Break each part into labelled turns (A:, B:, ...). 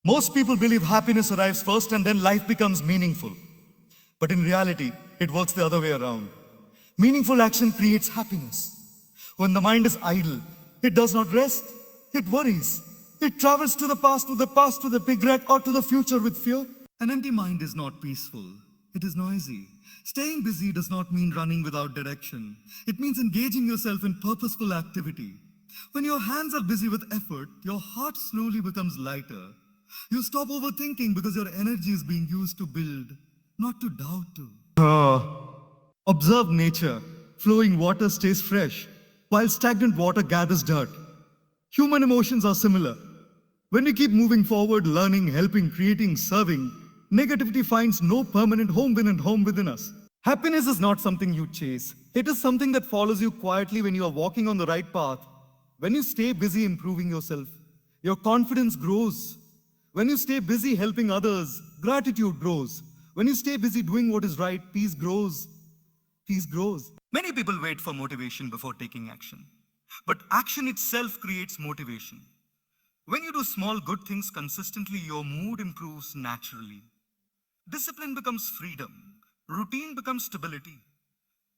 A: Most people believe happiness arrives first and then life becomes meaningful. But in reality, it works the other way around. Meaningful action creates happiness. When the mind is idle, it does not rest, it worries. It travels to the past with regret, or to the future with fear. An empty mind is not peaceful, it is noisy. Staying busy does not mean running without direction. It means engaging yourself in purposeful activity. When your hands are busy with effort, your heart slowly becomes lighter. You stop overthinking because your energy is being used to build, not to doubt to. Observe nature. Flowing water stays fresh, while stagnant water gathers dirt. Human emotions are similar. When we keep moving forward, learning, helping, creating, serving, negativity finds no permanent home within us. Happiness is not something you chase. It is something that follows you quietly when you are walking on the right path. When you stay busy improving yourself, your confidence grows. When you stay busy helping others, gratitude grows. When you stay busy doing what is right, peace grows. Peace grows. Many people wait for motivation before taking action. But action itself creates motivation. When you do small good things consistently, your mood improves naturally. Discipline becomes freedom. Routine becomes stability.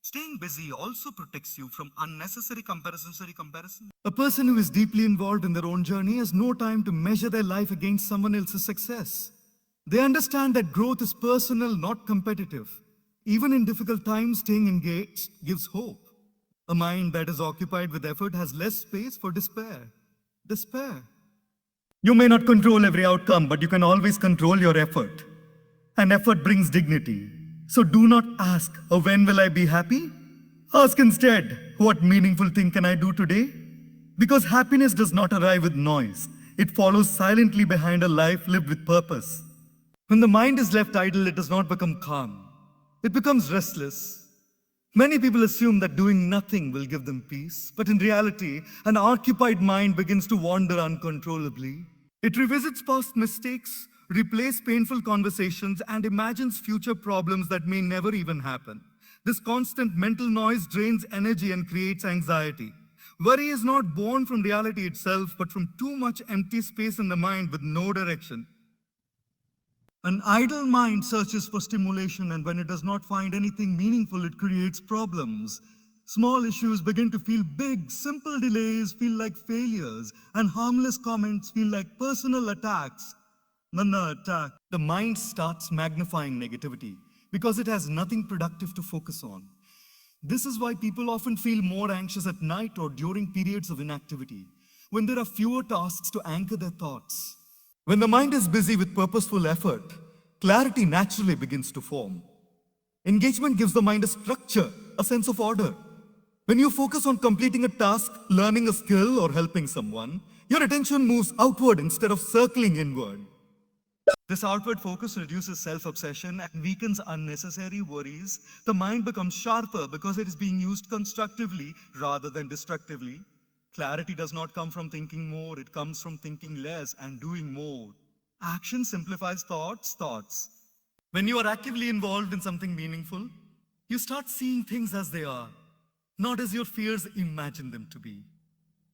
A: Staying busy also protects you from unnecessary comparison. A person who is deeply involved in their own journey has no time to measure their life against someone else's success. They understand that growth is personal, not competitive. Even in difficult times, staying engaged gives hope. A mind that is occupied with effort has less space for despair. You may not control every outcome, but you can always control your effort. And effort brings dignity. So do not ask, "Oh, when will I be happy?" Ask instead, "What meaningful thing can I do today?" Because happiness does not arrive with noise. It follows silently behind a life lived with purpose. When the mind is left idle, it does not become calm. It becomes restless. Many people assume that doing nothing will give them peace, but in reality, an occupied mind begins to wander uncontrollably. It revisits past mistakes, replays painful conversations, and imagines future problems that may never even happen. This constant mental noise drains energy and creates anxiety. Worry is not born from reality itself, but from too much empty space in the mind with no direction. An idle mind searches for stimulation, and when it does not find anything meaningful, it creates problems. Small issues begin to feel big, simple delays feel like failures, and harmless comments feel like personal attacks. The mind starts magnifying negativity because it has nothing productive to focus on. This is why people often feel more anxious at night or during periods of inactivity, when there are fewer tasks to anchor their thoughts. When the mind is busy with purposeful effort, clarity naturally begins to form. Engagement gives the mind a structure, a sense of order. When you focus on completing a task, learning a skill, or helping someone, your attention moves outward instead of circling inward. This outward focus reduces self-obsession and weakens unnecessary worries. The mind becomes sharper because it is being used constructively rather than destructively. Clarity does not come from thinking more, it comes from thinking less and doing more. Action simplifies thoughts. When you are actively involved in something meaningful, you start seeing things as they are, not as your fears imagine them to be.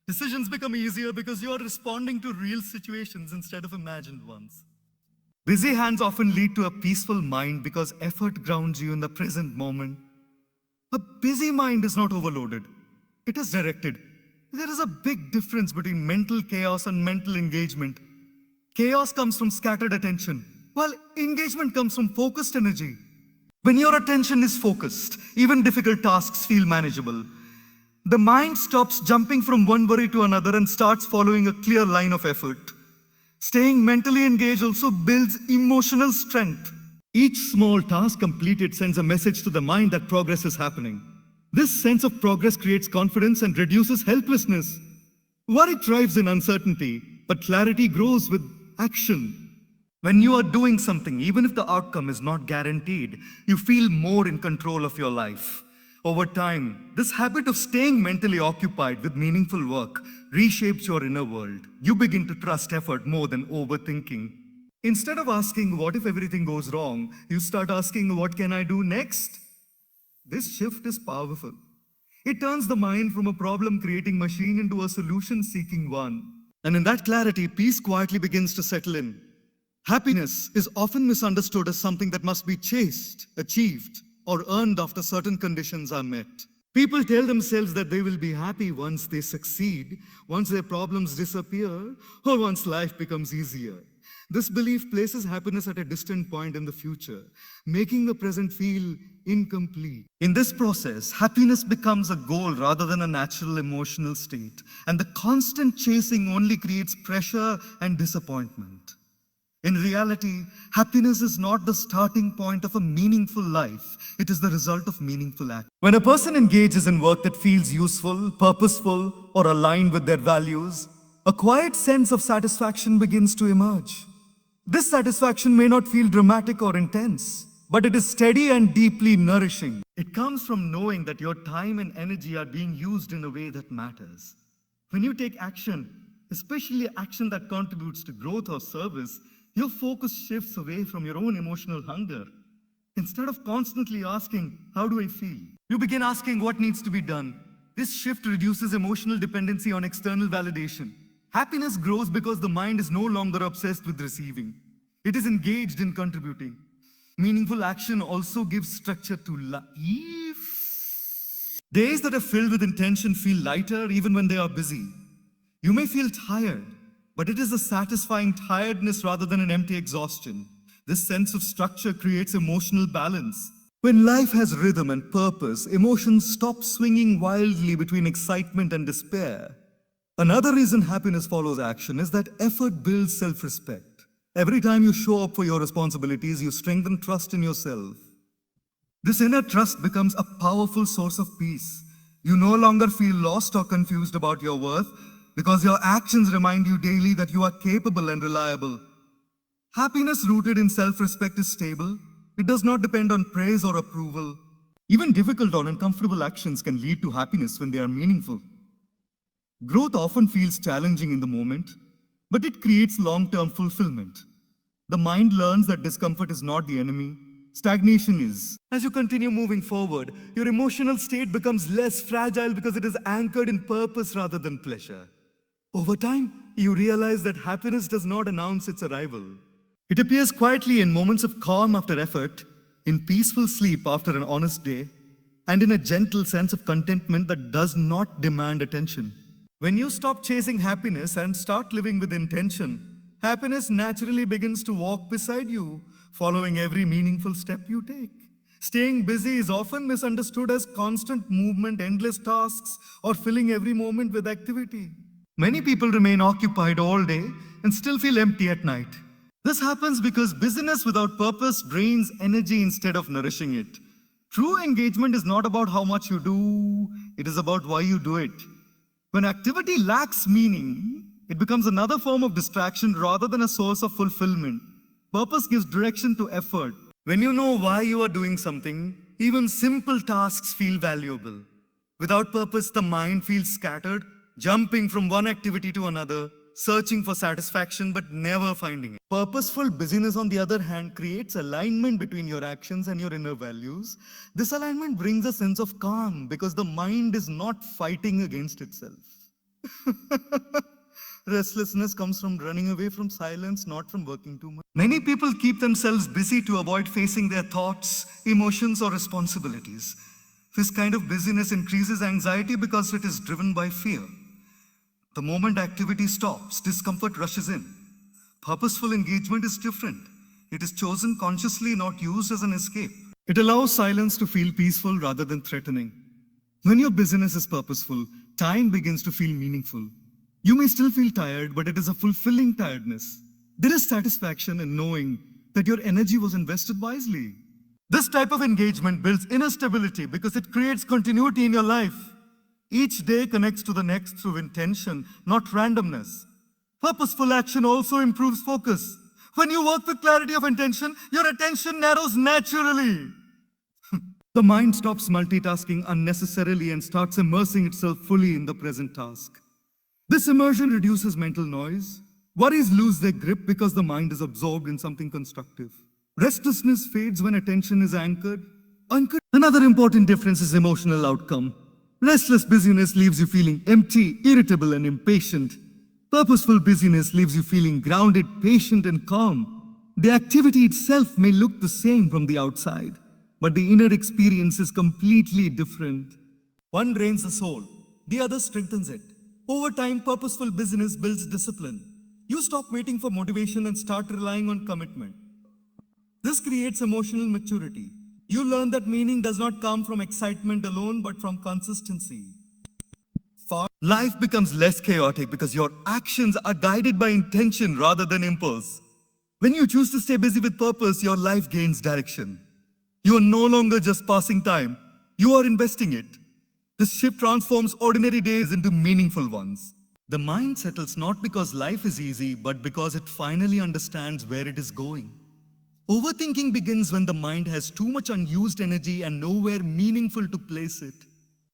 A: Decisions become easier because you are responding to real situations instead of imagined ones. Busy hands often lead to a peaceful mind because effort grounds you in the present moment. A busy mind is not overloaded, it is directed. There is a big difference between mental chaos and mental engagement. Chaos comes from scattered attention, while engagement comes from focused energy. When your attention is focused, even difficult tasks feel manageable. The mind stops jumping from one worry to another and starts following a clear line of effort. Staying mentally engaged also builds emotional strength. Each small task completed sends a message to the mind that progress is happening. This sense of progress creates confidence and reduces helplessness. Worry thrives in uncertainty, but clarity grows with action. When you are doing something, even if the outcome is not guaranteed, you feel more in control of your life. Over time, this habit of staying mentally occupied with meaningful work reshapes your inner world. You begin to trust effort more than overthinking. Instead of asking, "What if everything goes wrong?" you start asking, "What can I do next?" This shift is powerful. It turns the mind from a problem-creating machine into a solution-seeking one. And in that clarity, peace quietly begins to settle in. Happiness is often misunderstood as something that must be chased, achieved, or earned after certain conditions are met. People tell themselves that they will be happy once they succeed, once their problems disappear, or once life becomes easier. This belief places happiness at a distant point in the future, making the present feel incomplete. In this process, happiness becomes a goal rather than a natural emotional state, and the constant chasing only creates pressure and disappointment. In reality, happiness is not the starting point of a meaningful life. It is the result of meaningful act. When a person engages in work that feels useful, purposeful, or aligned with their values, a quiet sense of satisfaction begins to emerge. This satisfaction may not feel dramatic or intense, but it is steady and deeply nourishing. It comes from knowing that your time and energy are being used in a way that matters. When you take action, especially action that contributes to growth or service, your focus shifts away from your own emotional hunger. Instead of constantly asking, "How do I feel?" you begin asking, "What needs to be done?" This shift reduces emotional dependency on external validation. Happiness grows because the mind is no longer obsessed with receiving. It is engaged in contributing. Meaningful action also gives structure to life. Days that are filled with intention feel lighter even when they are busy. You may feel tired, but it is a satisfying tiredness rather than an empty exhaustion. This sense of structure creates emotional balance. When life has rhythm and purpose, emotions stop swinging wildly between excitement and despair. Another reason happiness follows action is that effort builds self-respect. Every time you show up for your responsibilities, you strengthen trust in yourself. This inner trust becomes a powerful source of peace. You no longer feel lost or confused about your worth, because your actions remind you daily that you are capable and reliable. Happiness rooted in self-respect is stable. It does not depend on praise or approval. Even difficult or uncomfortable actions can lead to happiness when they are meaningful. Growth often feels challenging in the moment, but it creates long-term fulfillment. The mind learns that discomfort is not the enemy, stagnation is. As you continue moving forward, your emotional state becomes less fragile because it is anchored in purpose rather than pleasure. Over time, you realize that happiness does not announce its arrival. It appears quietly in moments of calm after effort, in peaceful sleep after an honest day, and in a gentle sense of contentment that does not demand attention. When you stop chasing happiness and start living with intention, happiness naturally begins to walk beside you, following every meaningful step you take. Staying busy is often misunderstood as constant movement, endless tasks, or filling every moment with activity. Many people remain occupied all day and still feel empty at night. This happens because busyness without purpose drains energy instead of nourishing it. True engagement is not about how much you do, it is about why you do it. When activity lacks meaning, it becomes another form of distraction rather than a source of fulfillment. Purpose gives direction to effort. When you know why you are doing something, even simple tasks feel valuable. Without purpose, the mind feels scattered, jumping from one activity to another, searching for satisfaction but never finding it. Purposeful busyness, on the other hand, creates alignment between your actions and your inner values. This alignment brings a sense of calm because the mind is not fighting against itself. Restlessness comes from running away from silence, not from working too much. Many people keep themselves busy to avoid facing their thoughts, emotions, or responsibilities. This kind of busyness increases anxiety because it is driven by fear. The moment activity stops, discomfort rushes in. Purposeful engagement is different. It is chosen consciously, not used as an escape. It allows silence to feel peaceful rather than threatening. When your busyness is purposeful, time begins to feel meaningful. You may still feel tired, but it is a fulfilling tiredness. There is satisfaction in knowing that your energy was invested wisely. This type of engagement builds inner stability because it creates continuity in your life. Each day connects to the next through intention, not randomness. Purposeful action also improves focus. When you work with clarity of intention, your attention narrows naturally. The mind stops multitasking unnecessarily and starts immersing itself fully in the present task. This immersion reduces mental noise. Worries lose their grip because the mind is absorbed in something constructive. Restlessness fades when attention is anchored. Another important difference is emotional outcome. Restless busyness leaves you feeling empty, irritable, and impatient. Purposeful busyness leaves you feeling grounded, patient, and calm. The activity itself may look the same from the outside, but the inner experience is completely different. One drains the soul, the other strengthens it. Over time, purposeful business builds discipline. You stop waiting for motivation and start relying on commitment. This creates emotional maturity. You learn that meaning does not come from excitement alone, but from consistency. Life becomes less chaotic because your actions are guided by intention rather than impulse. When you choose to stay busy with purpose, your life gains direction. You are no longer just passing time, you are investing it. This shift transforms ordinary days into meaningful ones. The mind settles not because life is easy, but because it finally understands where it is going. Overthinking begins when the mind has too much unused energy and nowhere meaningful to place it.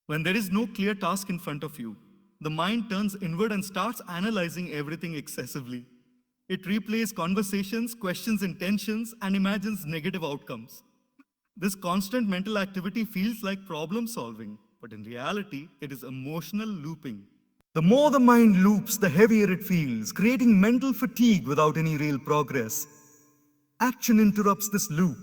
A: When there is no clear task in front of you, the mind turns inward and starts analyzing everything excessively. It replays conversations, questions intentions, and imagines negative outcomes. This constant mental activity feels like problem solving, but in reality, it is emotional looping. The more the mind loops, the heavier it feels, creating mental fatigue without any real progress. Action interrupts this loop.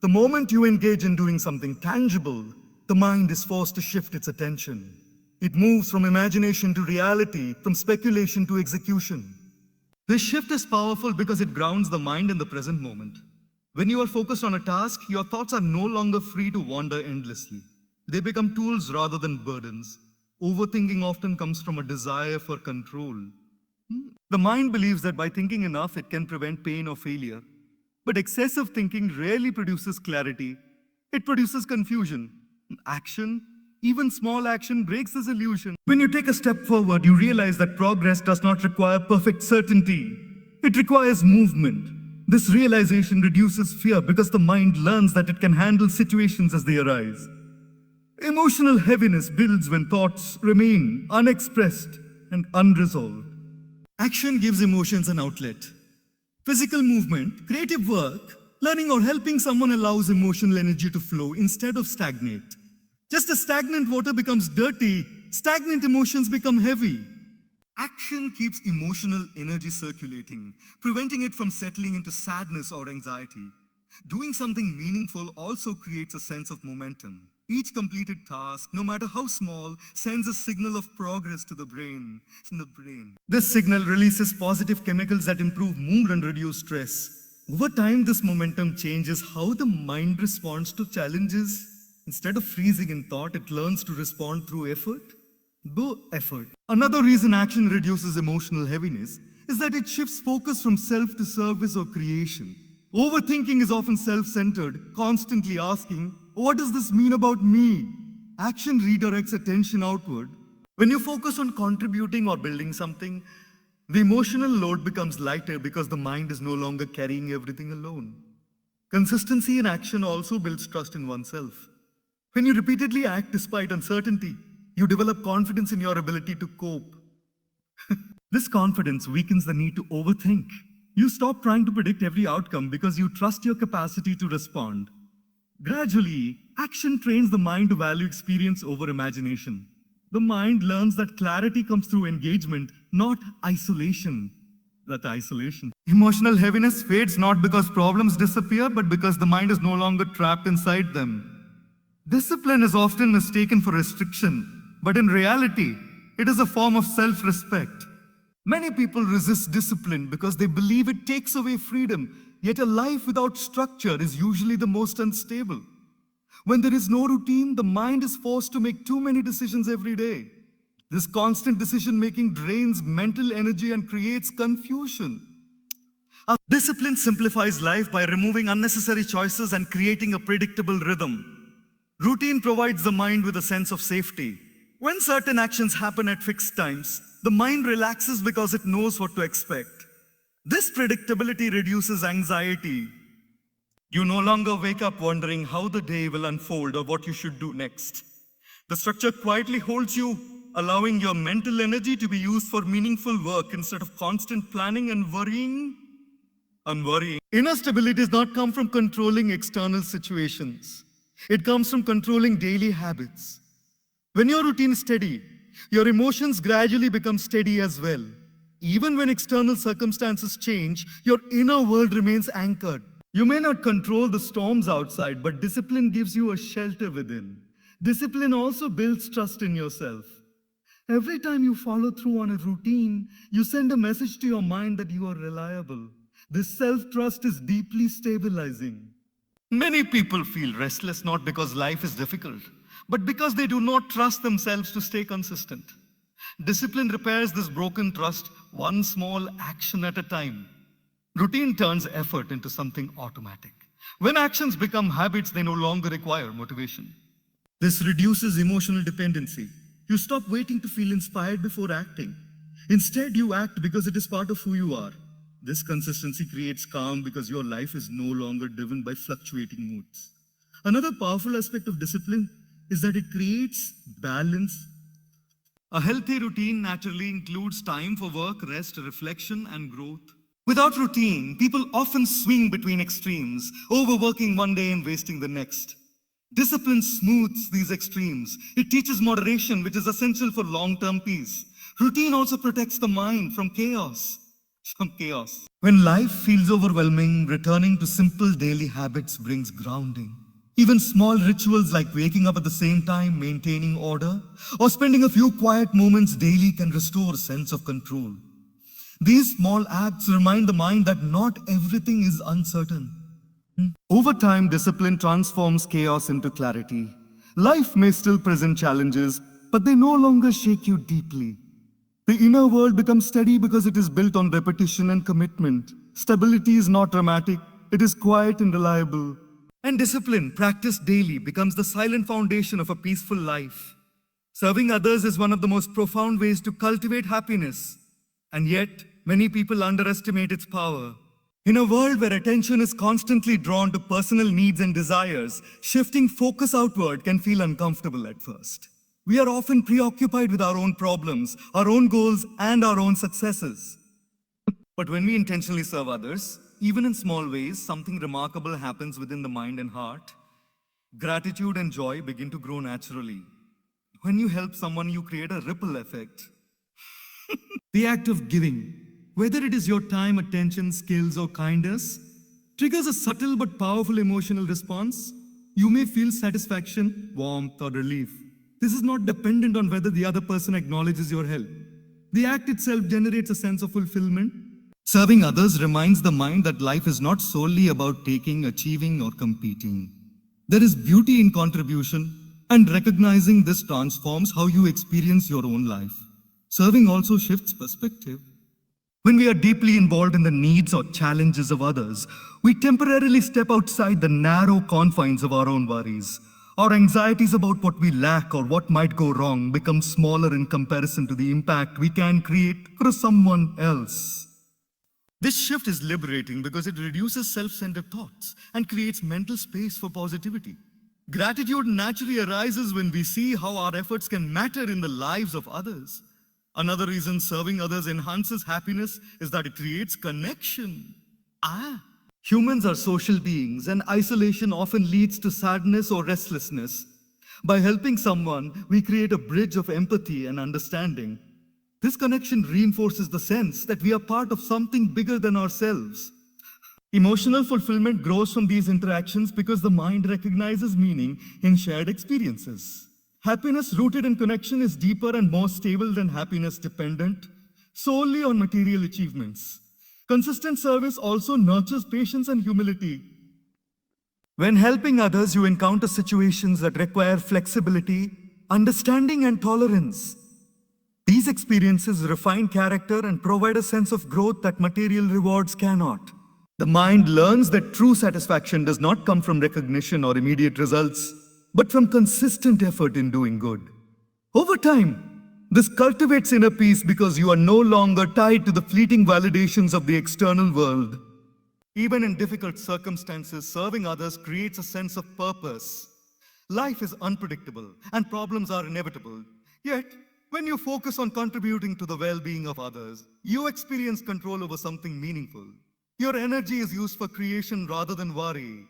A: The moment you engage in doing something tangible, the mind is forced to shift its attention. It moves from imagination to reality, from speculation to execution. This shift is powerful because it grounds the mind in the present moment. When you are focused on a task, your thoughts are no longer free to wander endlessly. They become tools rather than burdens. Overthinking often comes from a desire for control. The mind believes that by thinking enough, it can prevent pain or failure. But excessive thinking rarely produces clarity. It produces confusion. Action, even small action, breaks this illusion. When you take a step forward, you realize that progress does not require perfect certainty. It requires movement. This realization reduces fear because the mind learns that it can handle situations as they arise. Emotional heaviness builds when thoughts remain unexpressed and unresolved. Action gives emotions an outlet. Physical movement, creative work, learning or helping someone allows emotional energy to flow instead of stagnate. Just as stagnant water becomes dirty, stagnant emotions become heavy. Action keeps emotional energy circulating, preventing it from settling into sadness or anxiety. Doing something meaningful also creates a sense of momentum. Each completed task, no matter how small, sends a signal of progress to the brain. This signal releases positive chemicals that improve mood and reduce stress. Over time, this momentum changes how the mind responds to challenges. Instead of freezing in thought, it learns to respond through effort. Another reason action reduces emotional heaviness is that it shifts focus from self to service or creation. Overthinking is often self-centered, constantly asking, what does this mean about me? Action redirects attention outward. When you focus on contributing or building something, the emotional load becomes lighter because the mind is no longer carrying everything alone. Consistency in action also builds trust in oneself. When you repeatedly act despite uncertainty, you develop confidence in your ability to cope. This confidence weakens the need to overthink. You stop trying to predict every outcome because you trust your capacity to respond. Gradually, action trains the mind to value experience over imagination. The mind learns that clarity comes through engagement, not isolation. Emotional heaviness fades not because problems disappear, but because the mind is no longer trapped inside them. Discipline is often mistaken for restriction, but in reality, it is a form of self-respect. Many people resist discipline because they believe it takes away freedom, yet a life without structure is usually the most unstable. When there is no routine, the mind is forced to make too many decisions every day. This constant decision-making drains mental energy and creates confusion. Discipline simplifies life by removing unnecessary choices and creating a predictable rhythm. Routine provides the mind with a sense of safety. When certain actions happen at fixed times, the mind relaxes because it knows what to expect. This predictability reduces anxiety. You no longer wake up wondering how the day will unfold or what you should do next. The structure quietly holds you, allowing your mental energy to be used for meaningful work instead of constant planning and worrying. Inner stability does not come from controlling external situations. It comes from controlling daily habits. When your routine is steady, your emotions gradually become steady as well. Even when external circumstances change, your inner world remains anchored. You may not control the storms outside, but discipline gives you a shelter within. Discipline also builds trust in yourself. Every time you follow through on a routine, you send a message to your mind that you are reliable. This self-trust is deeply stabilizing. Many people feel restless not because life is difficult, but because they do not trust themselves to stay consistent. Discipline repairs this broken trust one small action at a time. Routine turns effort into something automatic. When actions become habits, they no longer require motivation. This reduces emotional dependency. You stop waiting to feel inspired before acting. Instead, you act because it is part of who you are. This consistency creates calm because your life is no longer driven by fluctuating moods. Another powerful aspect of discipline is that it creates balance. A healthy routine naturally includes time for work, rest, reflection, and growth. Without routine, people often swing between extremes, overworking one day and wasting the next. Discipline smooths these extremes. It teaches moderation, which is essential for long-term peace. Routine also protects the mind from chaos. When life feels overwhelming, returning to simple daily habits brings grounding. Even small rituals like waking up at the same time, maintaining order, or spending a few quiet moments daily can restore a sense of control. These small acts remind the mind that not everything is uncertain. Over time, discipline transforms chaos into clarity. Life may still present challenges, but they no longer shake you deeply. The inner world becomes steady because it is built on repetition and commitment. Stability is not dramatic, it is quiet and reliable. And discipline, practiced daily, becomes the silent foundation of a peaceful life. Serving others is one of the most profound ways to cultivate happiness. And yet, many people underestimate its power. In a world where attention is constantly drawn to personal needs and desires, shifting focus outward can feel uncomfortable at first. We are often preoccupied with our own problems, our own goals, and our own successes. But when we intentionally serve others, even in small ways, something remarkable happens within the mind and heart. Gratitude and joy begin to grow naturally. When you help someone, you create a ripple effect. The act of giving, whether it is your time, attention, skills, or kindness, triggers a subtle but powerful emotional response. You may feel satisfaction, warmth, or relief. This is not dependent on whether the other person acknowledges your help. The act itself generates a sense of fulfillment. Serving others reminds the mind that life is not solely about taking, achieving, or competing. There is beauty in contribution, and recognizing this transforms how you experience your own life. Serving also shifts perspective. When we are deeply involved in the needs or challenges of others, we temporarily step outside the narrow confines of our own worries. Our anxieties about what we lack or what might go wrong become smaller in comparison to the impact we can create for someone else. This shift is liberating because it reduces self-centered thoughts and creates mental space for positivity. Gratitude naturally arises when we see how our efforts can matter in the lives of others. Another reason serving others enhances happiness is that it creates connection. Humans are social beings, and isolation often leads to sadness or restlessness. By helping someone, we create a bridge of empathy and understanding. This connection reinforces the sense that we are part of something bigger than ourselves. Emotional fulfillment grows from these interactions because the mind recognizes meaning in shared experiences. Happiness rooted in connection is deeper and more stable than happiness dependent solely on material achievements. Consistent service also nurtures patience and humility. When helping others, you encounter situations that require flexibility, understanding, and tolerance. These experiences refine character and provide a sense of growth that material rewards cannot. The mind learns that true satisfaction does not come from recognition or immediate results, but from consistent effort in doing good. Over time, this cultivates inner peace because you are no longer tied to the fleeting validations of the external world. Even in difficult circumstances, serving others creates a sense of purpose. Life is unpredictable and problems are inevitable. Yet, when you focus on contributing to the well-being of others, you experience control over something meaningful. Your energy is used for creation rather than worry.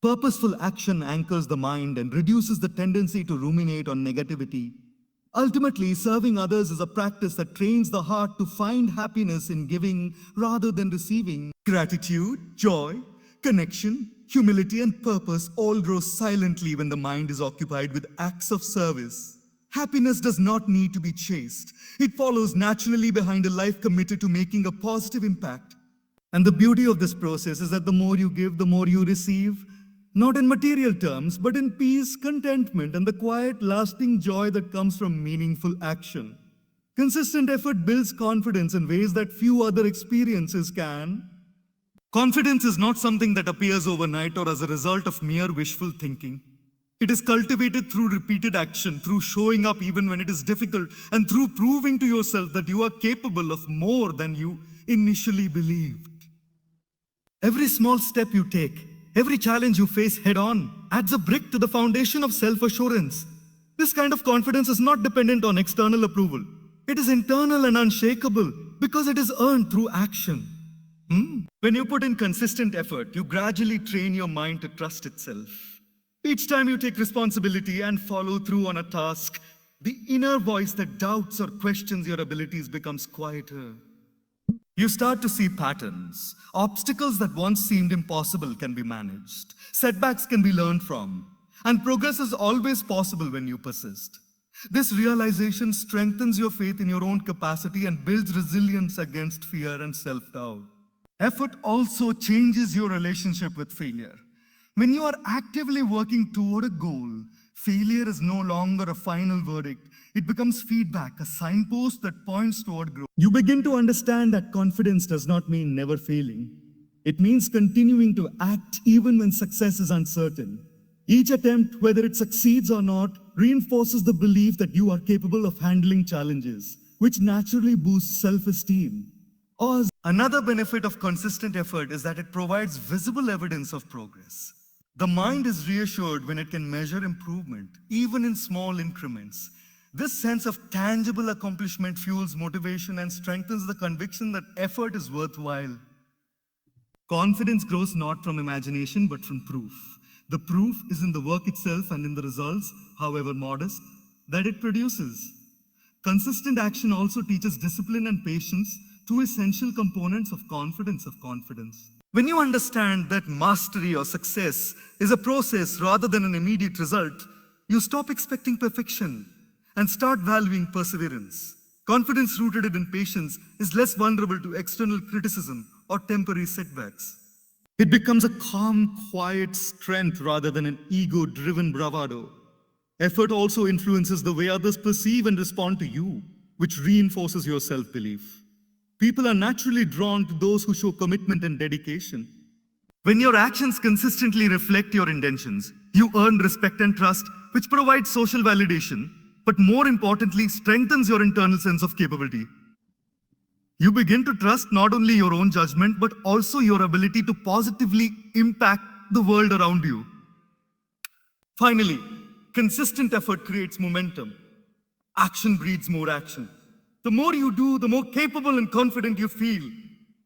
A: Purposeful action anchors the mind and reduces the tendency to ruminate on negativity. Ultimately, serving others is a practice that trains the heart to find happiness in giving rather than receiving. Gratitude, joy, connection, humility, and purpose all grow silently when the mind is occupied with acts of service. Happiness does not need to be chased. It follows naturally behind a life committed to making a positive impact. And the beauty of this process is that the more you give, the more you receive, not in material terms, but in peace, contentment, and the quiet, lasting joy that comes from meaningful action. Consistent effort builds confidence in ways that few other experiences can. Confidence is not something that appears overnight or as a result of mere wishful thinking. It is cultivated through repeated action, through showing up even when it is difficult, and through proving to yourself that you are capable of more than you initially believed. Every small step you take, every challenge you face head-on, adds a brick to the foundation of self-assurance. This kind of confidence is not dependent on external approval. It is internal and unshakable because it is earned through action. When you put in consistent effort, you gradually train your mind to trust itself. Each time you take responsibility and follow through on a task, the inner voice that doubts or questions your abilities becomes quieter. You start to see patterns. Obstacles that once seemed impossible can be managed. Setbacks can be learned from. And progress is always possible when you persist. This realization strengthens your faith in your own capacity and builds resilience against fear and self-doubt. Effort also changes your relationship with failure. When you are actively working toward a goal, failure is no longer a final verdict. It becomes feedback, a signpost that points toward growth. You begin to understand that confidence does not mean never failing. It means continuing to act even when success is uncertain. Each attempt, whether it succeeds or not, reinforces the belief that you are capable of handling challenges, which naturally boosts self-esteem. Another benefit of consistent effort is that it provides visible evidence of progress. The mind is reassured when it can measure improvement, even in small increments. This sense of tangible accomplishment fuels motivation and strengthens the conviction that effort is worthwhile. Confidence grows not from imagination, but from proof. The proof is in the work itself and in the results, however modest, that it produces. Consistent action also teaches discipline and patience, two essential components of confidence. When you understand that mastery or success is a process rather than an immediate result, you stop expecting perfection and start valuing perseverance. Confidence rooted in patience is less vulnerable to external criticism or temporary setbacks. It becomes a calm, quiet strength rather than an ego-driven bravado. Effort also influences the way others perceive and respond to you, which reinforces your self-belief. People are naturally drawn to those who show commitment and dedication. When your actions consistently reflect your intentions, you earn respect and trust, which provides social validation, but more importantly, strengthens your internal sense of capability. You begin to trust not only your own judgment, but also your ability to positively impact the world around you. Finally, consistent effort creates momentum. Action breeds more action. The more you do, the more capable and confident you feel,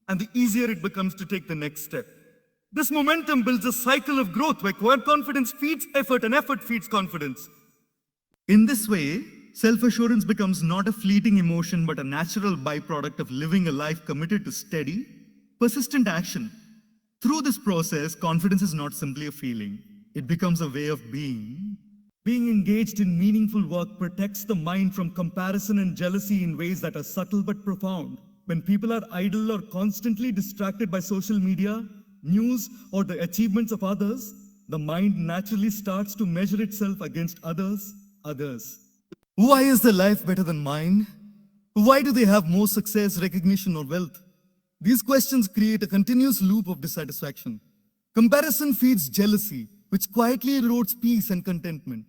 A: and the easier it becomes to take the next step. This momentum builds a cycle of growth where confidence feeds effort and effort feeds confidence. In this way, self-assurance becomes not a fleeting emotion, but a natural byproduct of living a life committed to steady, persistent action. Through this process, confidence is not simply a feeling. It becomes a way of being. Being engaged in meaningful work protects the mind from comparison and jealousy in ways that are subtle but profound. When people are idle or constantly distracted by social media, news, or the achievements of others, the mind naturally starts to measure itself against others. Why is their life better than mine? Why do they have more success, recognition, or wealth? These questions create a continuous loop of dissatisfaction. Comparison feeds jealousy, which quietly erodes peace and contentment.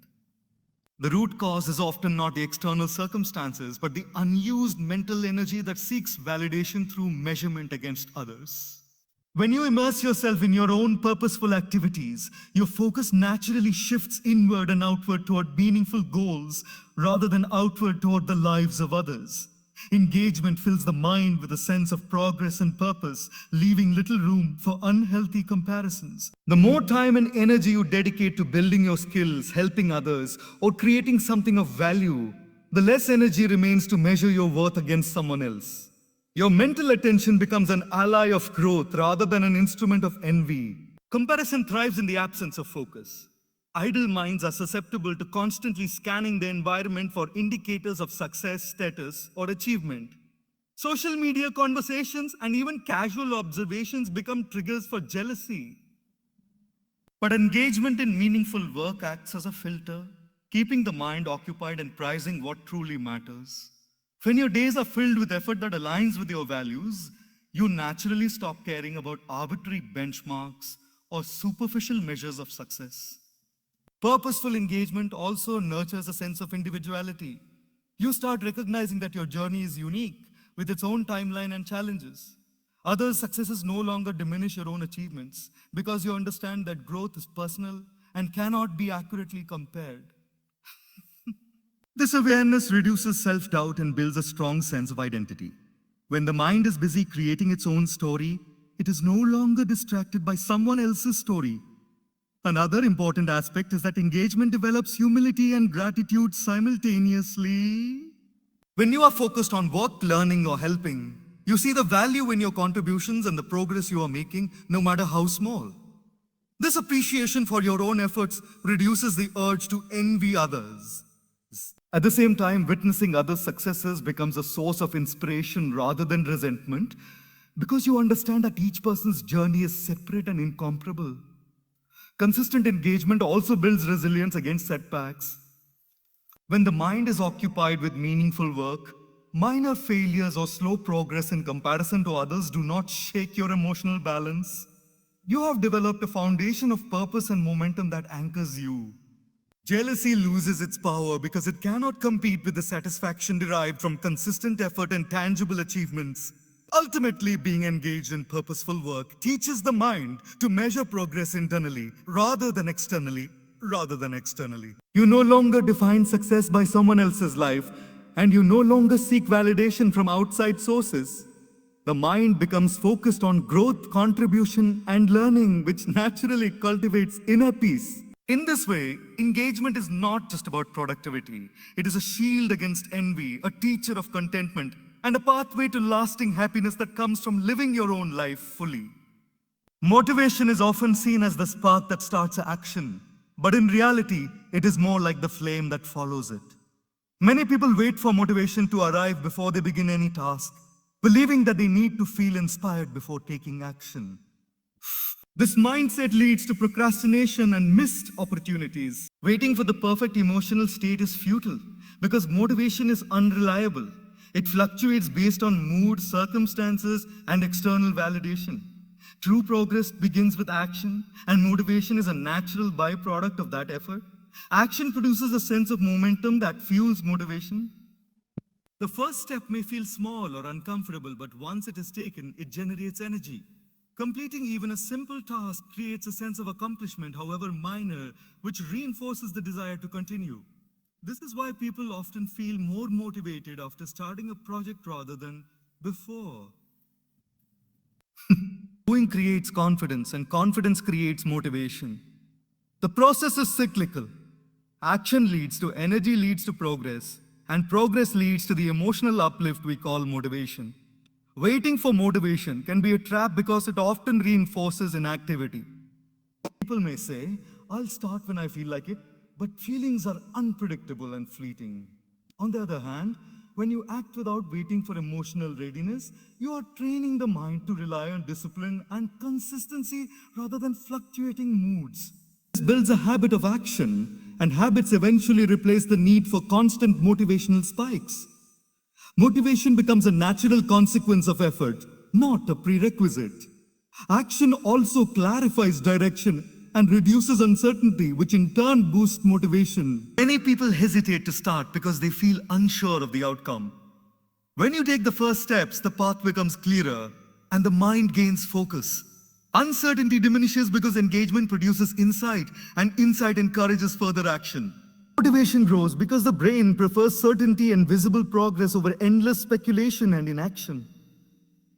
A: The root cause is often not the external circumstances, but the unused mental energy that seeks validation through measurement against others. When you immerse yourself in your own purposeful activities, your focus naturally shifts inward and outward toward meaningful goals rather than outward toward the lives of others. Engagement fills the mind with a sense of progress and purpose, leaving little room for unhealthy comparisons. The more time and energy you dedicate to building your skills, helping others, or creating something of value, the less energy remains to measure your worth against someone else. Your mental attention becomes an ally of growth rather than an instrument of envy. Comparison thrives in the absence of focus. Idle minds are susceptible to constantly scanning the environment for indicators of success, status, or achievement. Social media conversations and even casual observations become triggers for jealousy. But engagement in meaningful work acts as a filter, keeping the mind occupied and prizing what truly matters. When your days are filled with effort that aligns with your values, you naturally stop caring about arbitrary benchmarks or superficial measures of success. Purposeful engagement also nurtures a sense of individuality. You start recognizing that your journey is unique with its own timeline and challenges. Others' successes no longer diminish your own achievements because you understand that growth is personal and cannot be accurately compared. This awareness reduces self-doubt and builds a strong sense of identity. When the mind is busy creating its own story, it is no longer distracted by someone else's story. Another important aspect is that engagement develops humility and gratitude simultaneously. When you are focused on work, learning, or helping, you see the value in your contributions and the progress you are making, no matter how small. This appreciation for your own efforts reduces the urge to envy others. At the same time, witnessing others' successes becomes a source of inspiration rather than resentment, because you understand that each person's journey is separate and incomparable. Consistent engagement also builds resilience against setbacks. When the mind is occupied with meaningful work, minor failures or slow progress in comparison to others do not shake your emotional balance. You have developed a foundation of purpose and momentum that anchors you. Jealousy loses its power because it cannot compete with the satisfaction derived from consistent effort and tangible achievements. Ultimately, being engaged in purposeful work teaches the mind to measure progress internally rather than externally. You no longer define success by someone else's life, and you no longer seek validation from outside sources. The mind becomes focused on growth, contribution, and learning, which naturally cultivates inner peace. In this way, engagement is not just about productivity. It is a shield against envy, a teacher of contentment, and a pathway to lasting happiness that comes from living your own life fully. Motivation is often seen as the spark that starts action, but in reality, it is more like the flame that follows it. Many people wait for motivation to arrive before they begin any task, believing that they need to feel inspired before taking action. This mindset leads to procrastination and missed opportunities. Waiting for the perfect emotional state is futile because motivation is unreliable. It fluctuates based on mood, circumstances, and external validation. True progress begins with action, and motivation is a natural byproduct of that effort. Action produces a sense of momentum that fuels motivation. The first step may feel small or uncomfortable, but once it is taken, it generates energy. Completing even a simple task creates a sense of accomplishment, however minor, which reinforces the desire to continue. This is why people often feel more motivated after starting a project rather than before. Doing creates confidence, and confidence creates motivation. The process is cyclical. Action leads to energy, leads to progress, and progress leads to the emotional uplift we call motivation. Waiting for motivation can be a trap because it often reinforces inactivity. People may say, I'll start when I feel like it, but feelings are unpredictable and fleeting. On the other hand, when you act without waiting for emotional readiness, you are training the mind to rely on discipline and consistency rather than fluctuating moods. This builds a habit of action, and habits eventually replace the need for constant motivational spikes. Motivation becomes a natural consequence of effort, not a prerequisite. Action also clarifies direction and reduces uncertainty, which in turn boosts motivation. Many people hesitate to start because they feel unsure of the outcome. When you take the first steps, the path becomes clearer and the mind gains focus. Uncertainty diminishes because engagement produces insight, and insight encourages further action. Motivation grows because the brain prefers certainty and visible progress over endless speculation and inaction.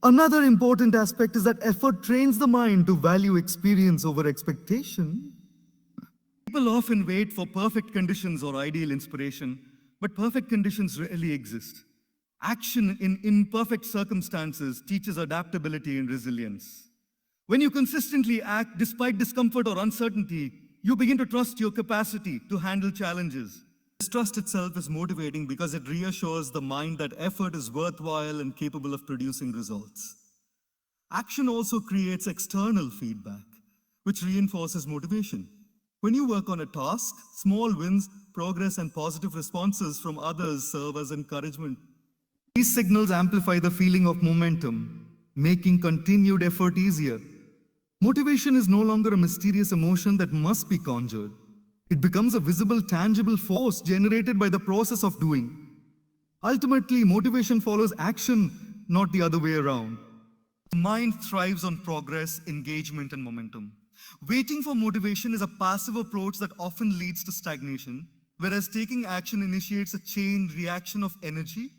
A: Another important aspect is that effort trains the mind to value experience over expectation. People often wait for perfect conditions or ideal inspiration, But perfect conditions rarely exist. Action in imperfect circumstances teaches adaptability and resilience. When you consistently act despite discomfort or uncertainty, you begin to trust your capacity to handle challenges. This trust itself is motivating because it reassures the mind that effort is worthwhile and capable of producing results. Action also creates external feedback, which reinforces motivation. When you work on a task, small wins, progress, and positive responses from others serve as encouragement. These signals amplify the feeling of momentum, making continued effort easier. Motivation is no longer a mysterious emotion that must be conjured. It becomes a visible, tangible force generated by the process of doing. Ultimately, motivation follows action, not the other way around. The mind thrives on progress, engagement, and momentum. Waiting for motivation is a passive approach that often leads to stagnation, whereas taking action initiates a chain reaction of energy,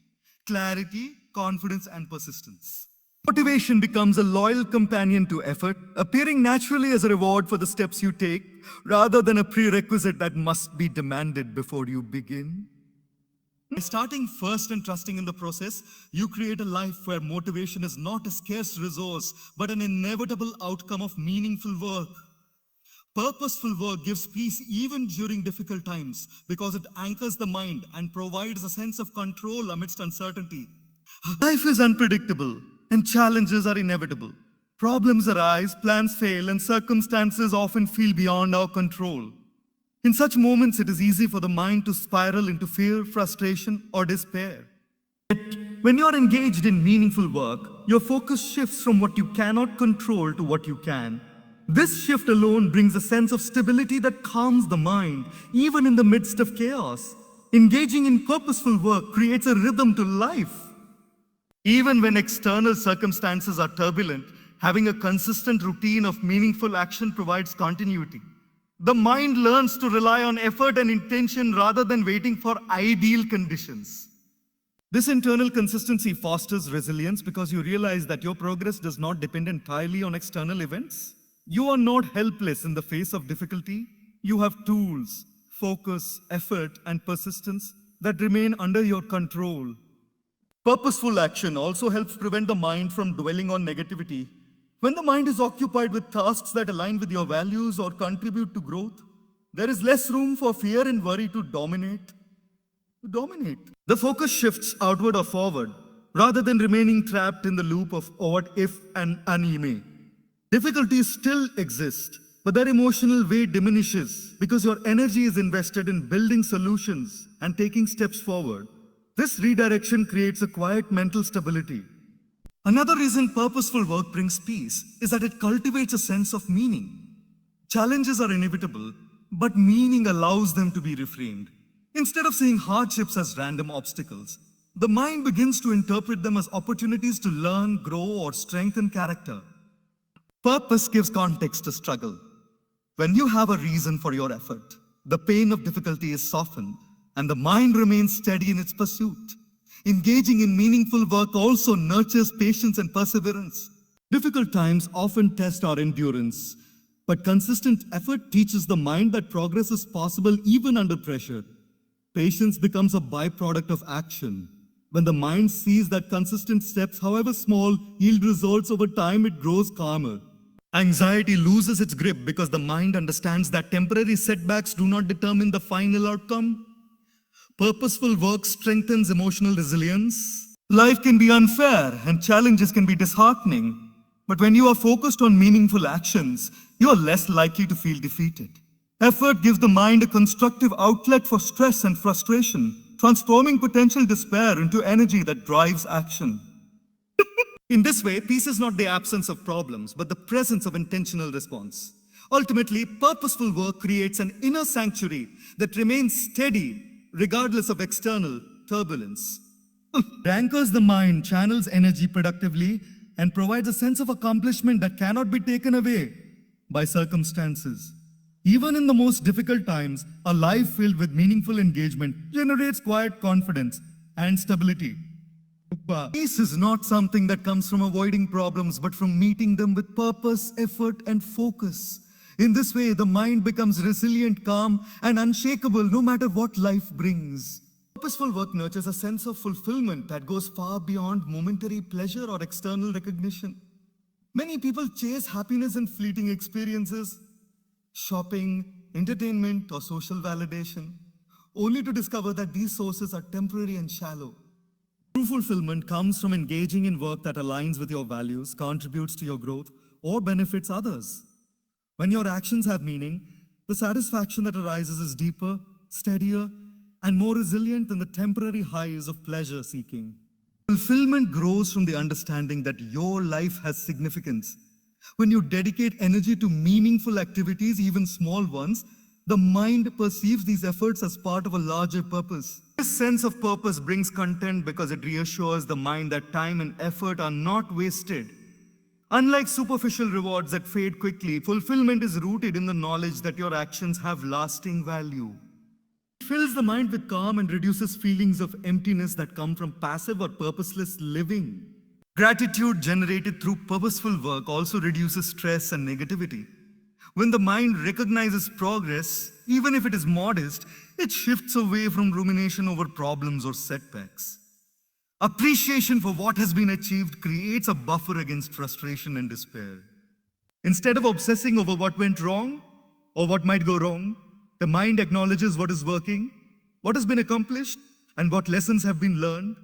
A: clarity, confidence, and persistence. Motivation becomes a loyal companion to effort, appearing naturally as a reward for the steps you take, rather than a prerequisite that must be demanded before you begin. By starting first and trusting in the process, you create a life where motivation is not a scarce resource, but an inevitable outcome of meaningful work. Purposeful work gives peace even during difficult times because it anchors the mind and provides a sense of control amidst uncertainty. Life is unpredictable and challenges are inevitable. Problems arise, plans fail, and circumstances often feel beyond our control. In such moments, it is easy for the mind to spiral into fear, frustration, or despair. Yet, when you are engaged in meaningful work, your focus shifts from what you cannot control to what you can. This shift alone brings a sense of stability that calms the mind, even in the midst of chaos. Engaging in purposeful work creates a rhythm to life. Even when external circumstances are turbulent, having a consistent routine of meaningful action provides continuity. The mind learns to rely on effort and intention rather than waiting for ideal conditions. This internal consistency fosters resilience because you realize that your progress does not depend entirely on external events. You are not helpless in the face of difficulty. You have tools, focus, effort, and persistence that remain under your control. Purposeful action also helps prevent the mind from dwelling on negativity. When the mind is occupied with tasks that align with your values or contribute to growth, there is less room for fear and worry to dominate. The focus shifts outward or forward, rather than remaining trapped in the loop of what if and anime. Difficulties still exist, but their emotional weight diminishes because your energy is invested in building solutions and taking steps forward. This redirection creates a quiet mental stability. Another reason purposeful work brings peace is that it cultivates a sense of meaning. Challenges are inevitable, but meaning allows them to be reframed. Instead of seeing hardships as random obstacles, the mind begins to interpret them as opportunities to learn, grow, or strengthen character. Purpose gives context to struggle. When you have a reason for your effort, the pain of difficulty is softened, and the mind remains steady in its pursuit. Engaging in meaningful work also nurtures patience and perseverance. Difficult times often test our endurance, but consistent effort teaches the mind that progress is possible even under pressure. Patience becomes a byproduct of action. When the mind sees that consistent steps, however small, yield results over time, it grows calmer. Anxiety loses its grip because the mind understands that temporary setbacks do not determine the final outcome. Purposeful work strengthens emotional resilience. Life can be unfair and challenges can be disheartening. But when you are focused on meaningful actions, you are less likely to feel defeated. Effort gives the mind a constructive outlet for stress and frustration, transforming potential despair into energy that drives action. In this way, peace is not the absence of problems, but the presence of intentional response. Ultimately, purposeful work creates an inner sanctuary that remains steady regardless of external turbulence. It anchors the mind, channels energy productively, and provides a sense of accomplishment that cannot be taken away by circumstances. Even in the most difficult times, a life filled with meaningful engagement generates quiet confidence and stability. Peace is not something that comes from avoiding problems, but from meeting them with purpose, effort, and focus. In this way, the mind becomes resilient, calm, and unshakable no matter what life brings. Purposeful work nurtures a sense of fulfillment that goes far beyond momentary pleasure or external recognition. Many people chase happiness in fleeting experiences, shopping, entertainment, or social validation, only to discover that these sources are temporary and shallow. True fulfillment comes from engaging in work that aligns with your values, contributes to your growth, or benefits others. When your actions have meaning, the satisfaction that arises is deeper, steadier, and more resilient than the temporary highs of pleasure seeking. Fulfillment grows from the understanding that your life has significance. When you dedicate energy to meaningful activities, even small ones, the mind perceives these efforts as part of a larger purpose. This sense of purpose brings content because it reassures the mind that time and effort are not wasted. Unlike superficial rewards that fade quickly, fulfillment is rooted in the knowledge that your actions have lasting value. It fills the mind with calm and reduces feelings of emptiness that come from passive or purposeless living. Gratitude generated through purposeful work also reduces stress and negativity. When the mind recognizes progress, even if it is modest, it shifts away from rumination over problems or setbacks. Appreciation for what has been achieved creates a buffer against frustration and despair. Instead of obsessing over what went wrong or what might go wrong, the mind acknowledges what is working, what has been accomplished, and what lessons have been learned.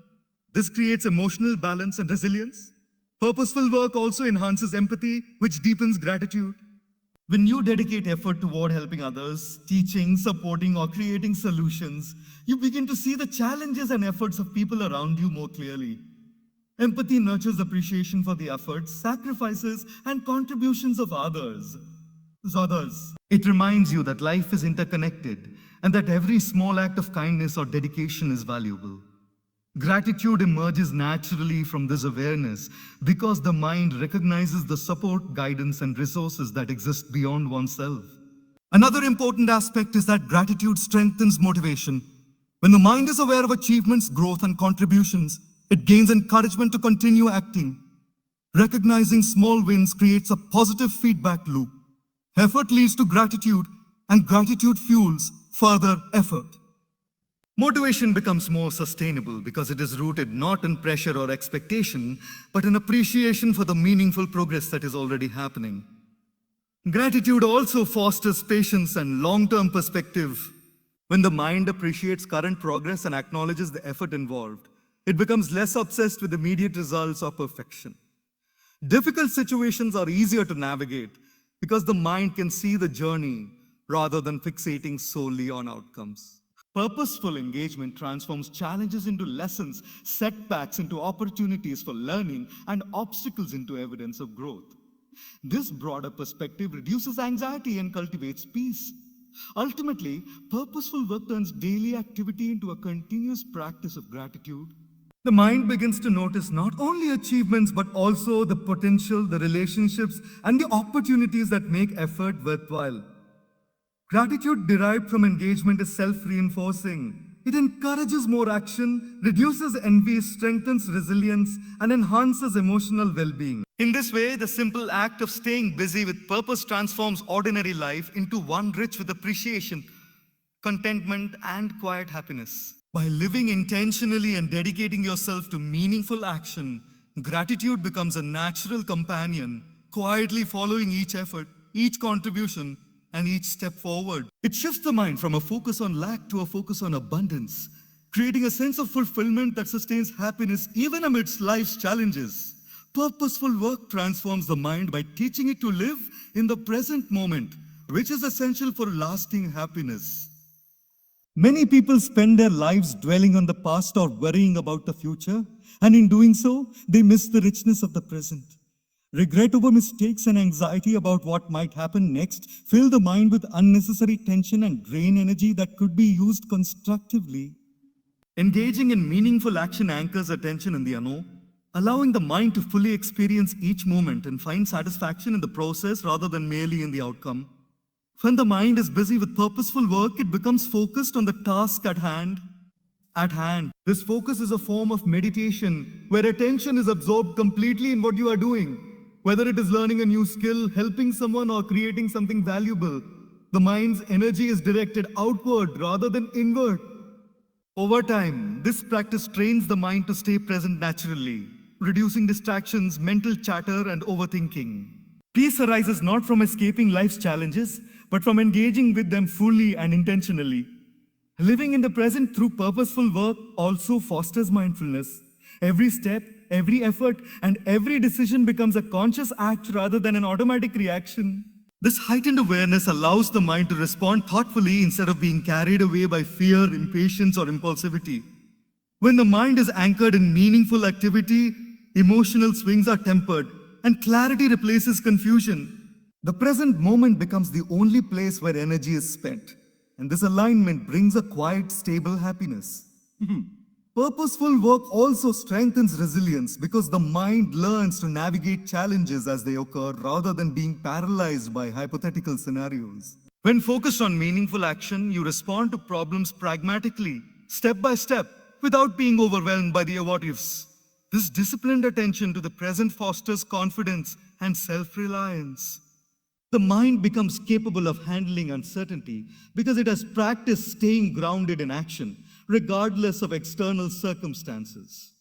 A: This creates emotional balance and resilience. Purposeful work also enhances empathy, which deepens gratitude. When you dedicate effort toward helping others, teaching, supporting, or creating solutions, you begin to see the challenges and efforts of people around you more clearly. Empathy nurtures appreciation for the efforts, sacrifices, and contributions of others. It reminds you that life is interconnected and that every small act of kindness or dedication is valuable. Gratitude emerges naturally from this awareness because the mind recognizes the support, guidance, and resources that exist beyond oneself. Another important aspect is that gratitude strengthens motivation. When the mind is aware of achievements, growth, and contributions, it gains encouragement to continue acting. Recognizing small wins creates a positive feedback loop. Effort leads to gratitude, and gratitude fuels further effort. Motivation becomes more sustainable because it is rooted not in pressure or expectation, but in appreciation for the meaningful progress that is already happening. Gratitude also fosters patience and long-term perspective. When the mind appreciates current progress and acknowledges the effort involved, it becomes less obsessed with immediate results or perfection. Difficult situations are easier to navigate because the mind can see the journey rather than fixating solely on outcomes. Purposeful engagement transforms challenges into lessons, setbacks into opportunities for learning, and obstacles into evidence of growth. This broader perspective reduces anxiety and cultivates peace. Ultimately, purposeful work turns daily activity into a continuous practice of gratitude. The mind begins to notice not only achievements, but also the potential, the relationships, and the opportunities that make effort worthwhile. Gratitude derived from engagement is self-reinforcing. It encourages more action, reduces envy, strengthens resilience, and enhances emotional well-being. In this way, the simple act of staying busy with purpose transforms ordinary life into one rich with appreciation, contentment, and quiet happiness. By living intentionally and dedicating yourself to meaningful action, gratitude becomes a natural companion, quietly following each effort, each contribution, and each step forward. It shifts the mind from a focus on lack to a focus on abundance, creating a sense of fulfillment that sustains happiness even amidst life's challenges. Purposeful work transforms the mind by teaching it to live in the present moment, which is essential for lasting happiness. Many people spend their lives dwelling on the past or worrying about the future, and in doing so, they miss the richness of the present. Regret over mistakes and anxiety about what might happen next fill the mind with unnecessary tension and drain energy that could be used constructively. Engaging in meaningful action anchors attention in the unknown, allowing the mind to fully experience each moment and find satisfaction in the process rather than merely in the outcome. When the mind is busy with purposeful work, it becomes focused on the task at hand. This focus is a form of meditation where attention is absorbed completely in what you are doing. Whether it is learning a new skill, helping someone, or creating something valuable, the mind's energy is directed outward rather than inward. Over time, this practice trains the mind to stay present naturally, reducing distractions, mental chatter, and overthinking. Peace arises not from escaping life's challenges, but from engaging with them fully and intentionally. Living in the present through purposeful work also fosters mindfulness. Every step, every effort, and every decision becomes a conscious act rather than an automatic reaction. This heightened awareness allows the mind to respond thoughtfully instead of being carried away by fear, impatience, or impulsivity. When the mind is anchored in meaningful activity, emotional swings are tempered, and clarity replaces confusion. The present moment becomes the only place where energy is spent, and this alignment brings a quiet, stable happiness. Purposeful work also strengthens resilience because the mind learns to navigate challenges as they occur rather than being paralyzed by hypothetical scenarios. When focused on meaningful action, you respond to problems pragmatically, step by step, without being overwhelmed by the what ifs. This disciplined attention to the present fosters confidence and self-reliance. The mind becomes capable of handling uncertainty because it has practiced staying grounded in action, regardless of external circumstances.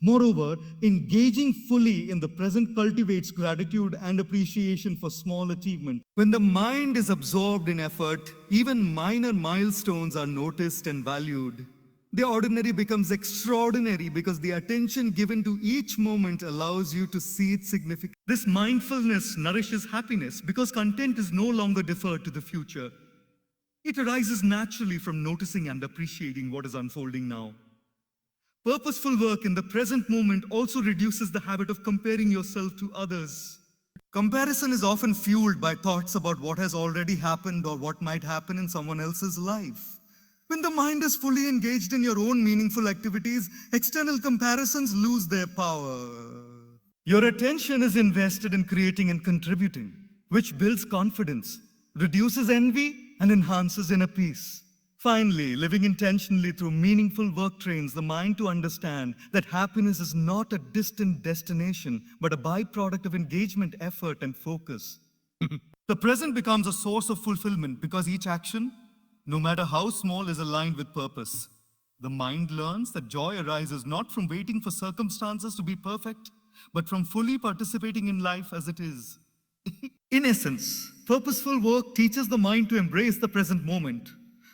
A: Moreover, engaging fully in the present cultivates gratitude and appreciation for small achievement. When the mind is absorbed in effort, even minor milestones are noticed and valued. The ordinary becomes extraordinary because the attention given to each moment allows you to see its significance. This mindfulness nourishes happiness because content is no longer deferred to the future. It arises naturally from noticing and appreciating what is unfolding now. Purposeful work in the present moment also reduces the habit of comparing yourself to others. Comparison is often fueled by thoughts about what has already happened or what might happen in someone else's life. When the mind is fully engaged in your own meaningful activities, external comparisons lose their power. Your attention is invested in creating and contributing, which builds confidence, reduces envy, and enhances inner peace. Finally, living intentionally through meaningful work trains the mind to understand that happiness is not a distant destination, but a byproduct of engagement, effort, and focus. The present becomes a source of fulfillment because each action, no matter how small, is aligned with purpose. The mind learns that joy arises not from waiting for circumstances to be perfect, but from fully participating in life as it is. In essence, purposeful work teaches the mind to embrace the present moment,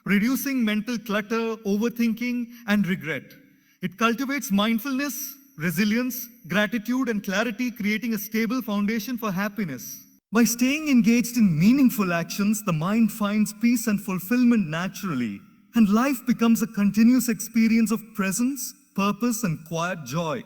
A: reducing mental clutter, overthinking, and regret. It cultivates mindfulness, resilience, gratitude, and clarity, creating a stable foundation for happiness. By staying engaged in meaningful actions, the mind finds peace and fulfillment naturally, and life becomes a continuous experience of presence, purpose, and quiet joy.